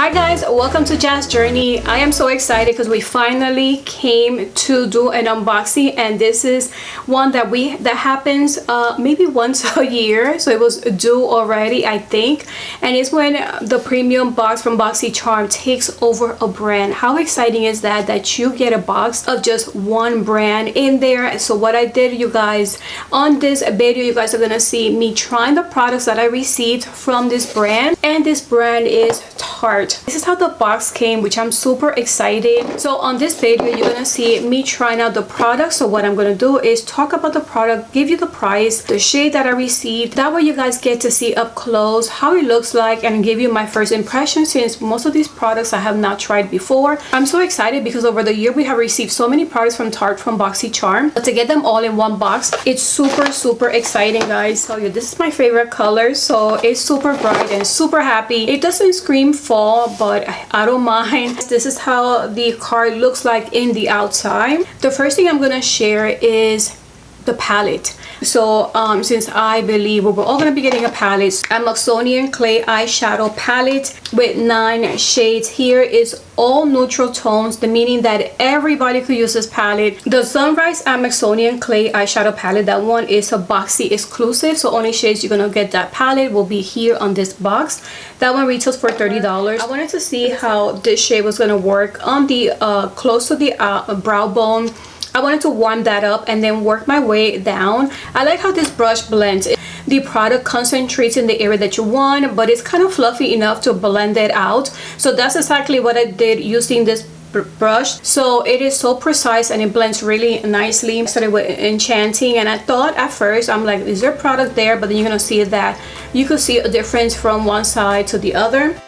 Hi guys, welcome to Jazz Journey. I am so excited because we finally came to do an unboxing, and this is one that happens maybe once a year, so it was due already, I think. And it's when the premium box from Boxycharm takes over a brand. How exciting is that you get a box of just one brand in there? So what I did, you guys, on this video, you guys are gonna see me trying the products that I received from this brand, and this brand is Tarte. This is how the box came, which I'm super excited. So on this video, you're gonna see me trying out the product. So what I'm gonna do is talk about the product, give you the price, the shade that I received. That way you guys get to see up close how it looks like and give you my first impression, since most of these products I have not tried before. I'm so excited because over the year we have received so many products from Tarte, from Boxycharm, but to get them all in one box, it's super exciting, guys. So yeah, this is my favorite color, so it's super bright and super happy. It doesn't scream fall, but I don't mind. This is how the card looks like in the outside. The first thing I'm gonna share is the palette. So since I believe we're all gonna be getting a palette, Amazonian Clay eyeshadow palette with 9 shades. Here is all neutral tones, the meaning that everybody could use this palette. The Sunrise Amazonian Clay eyeshadow palette, that one is a Boxy exclusive, so only shades you're gonna get that palette will be here on this box. That one retails for $30. I wanted to see how this shade was gonna work on the close to the brow bone. I wanted to warm that up and then work my way down. I like how this brush blends. The product concentrates in the area that you want, but it's kind of fluffy enough to blend it out. So that's exactly what I did using this brush. So it is so precise and it blends really nicely. I started with Enchanting, and I thought at first, I'm like, is there product there? But then you're gonna see that you could see a difference from one side to the other.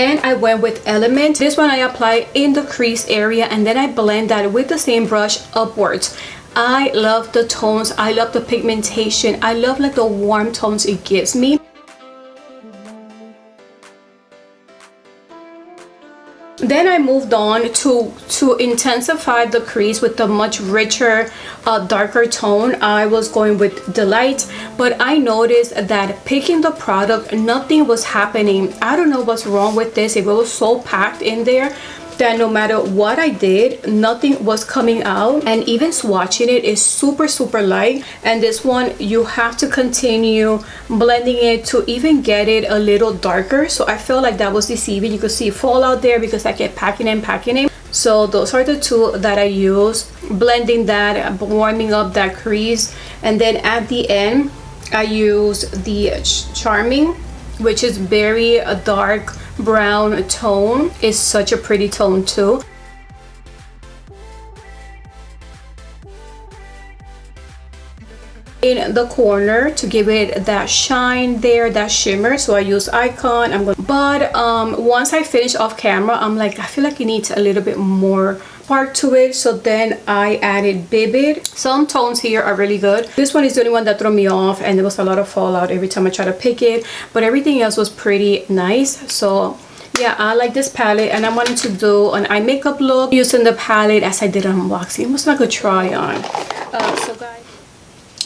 And I went with Element. This one I apply in the crease area, and then I blend that with the same brush upwards. I love the tones, I love the pigmentation, I love like the warm tones it gives me. Then I moved on to intensify the crease with a much richer, darker tone. I was going with Delight, but I noticed that picking the product, nothing was happening. I don't know what's wrong with this. It was so packed in there that no matter what I did, nothing was coming out. And even swatching it is super light. And this one, you have to continue blending it to even get it a little darker. So I felt like that was deceiving. You could see fallout there because I kept packing it. So those are the two that I use, blending that, warming up that crease. And then at the end, I use the Charming, which is very dark brown tone. Is such a pretty tone too. In the corner to give it that shine there, that shimmer, so I use Icon. But once I finish off camera, I'm like, I feel like it needs a little bit more part to it, so then I added Vivid. Some tones here are really good. This one is the only one that threw me off, and there was a lot of fallout every time I try to pick it, but everything else was pretty nice. So yeah, I like this palette, and I wanted to do an eye makeup look using the palette as I did an unboxing. It was like a try on. So guys,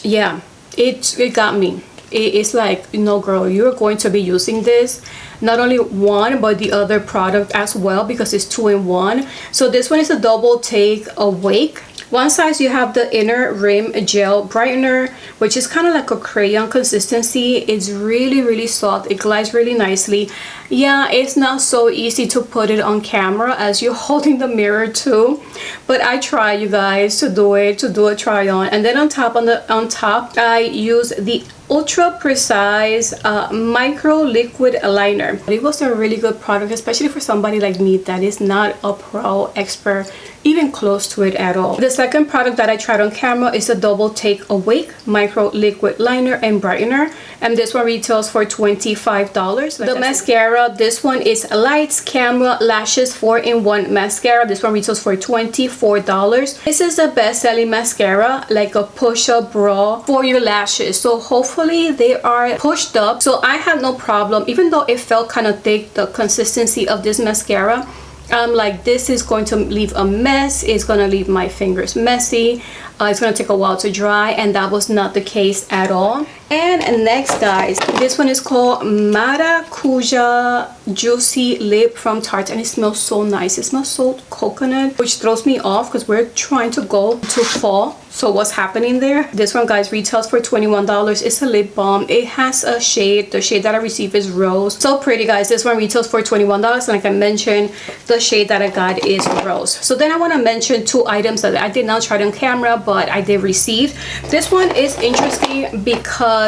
yeah, it got me. It's like, no girl, you're going to be using this, not only one but the other product as well, because it's 2 in 1. So this one is a double take awake. One side you have the inner rim gel brightener, which is kind of like a crayon consistency. It's really soft. It glides really nicely. Yeah, it's not so easy to put it on camera as you're holding the mirror too, but I try, you guys, to do a try on. And then on top I use the ultra precise micro liquid liner. It was a really good product, especially for somebody like me that is not a pro expert even close to it at all. The second product that I tried on camera is a double take awake micro liquid liner and brightener, and this one retails for $25. The mascara, this one is Lights Camera Lashes 4-in-1 mascara. This one retails for $24. This is a best-selling mascara, like a push-up bra for your lashes, so hopefully they are pushed up. So I have no problem, even though it felt kind of thick, the consistency of this mascara, I'm like, this is going to leave a mess, it's gonna leave my fingers messy, it's gonna take a while to dry, and that was not the case at all. And next, guys, this one is called Maracuja Juicy Lip from Tarte, and it smells so nice. It smells so coconut, which throws me off because we're trying to go to fall. So what's happening there? This one, guys, retails for $21. It's a lip balm. It has a shade. The shade that I received is rose. So pretty, guys. This one retails for $21, and like I mentioned, the shade that I got is rose. So then I want to mention two items that I did not try on camera, but I did receive. This one is interesting because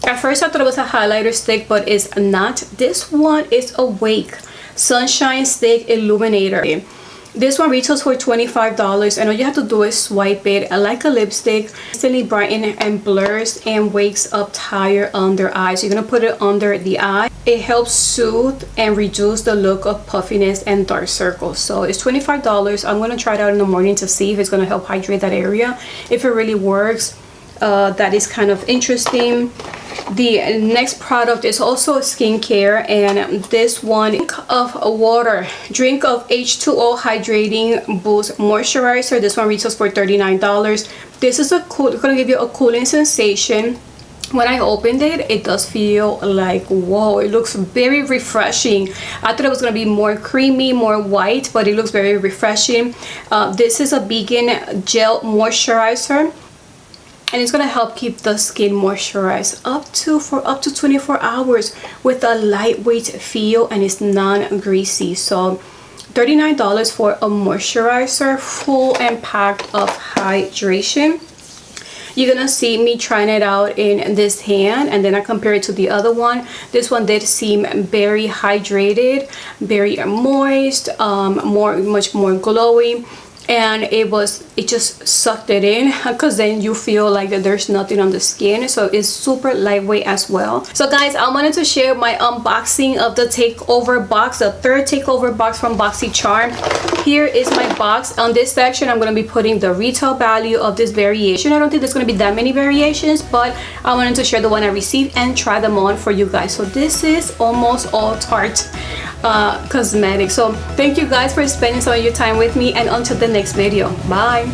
at first I thought it was a highlighter stick, but it's not. This one is Awake Sunshine Stick Illuminator. This one retails for $25, and all you have to do is swipe it like a lipstick. Instantly brightens and blurs and wakes up tired under eyes. You're gonna put it under the eye. It helps soothe and reduce the look of puffiness and dark circles. So it's $25. I'm gonna try it out in the morning to see if it's gonna help hydrate that area. If it really works, that is kind of interesting. The next product is also skincare, and this one, drink of water, drink of H2O hydrating boost moisturizer. This one retails for $39. This is gonna give you a cooling sensation. When I opened it, it does feel like, whoa, it looks very refreshing. I thought it was gonna be more creamy, more white, but it looks very refreshing. This is a vegan gel moisturizer, and it's gonna help keep the skin moisturized for up to 24 hours with a lightweight feel, and it's non-greasy. So $39 for a moisturizer, full and packed of hydration. You're gonna see me trying it out in this hand, and then I compare it to the other one. This one did seem very hydrated, very moist, much more glowy, and it just sucked it in, because then you feel like that there's nothing on the skin. So it's super lightweight as well. So guys, I wanted to share my unboxing of the Takeover box, the third Takeover box from Boxycharm. Here is my box. On this section, I'm going to be putting the retail value of this variation. I don't think there's going to be that many variations, but I wanted to share the one I received and try them on for you guys. So this is almost all Tarte cosmetics. So thank you guys for spending some of your time with me, and until the next video, bye.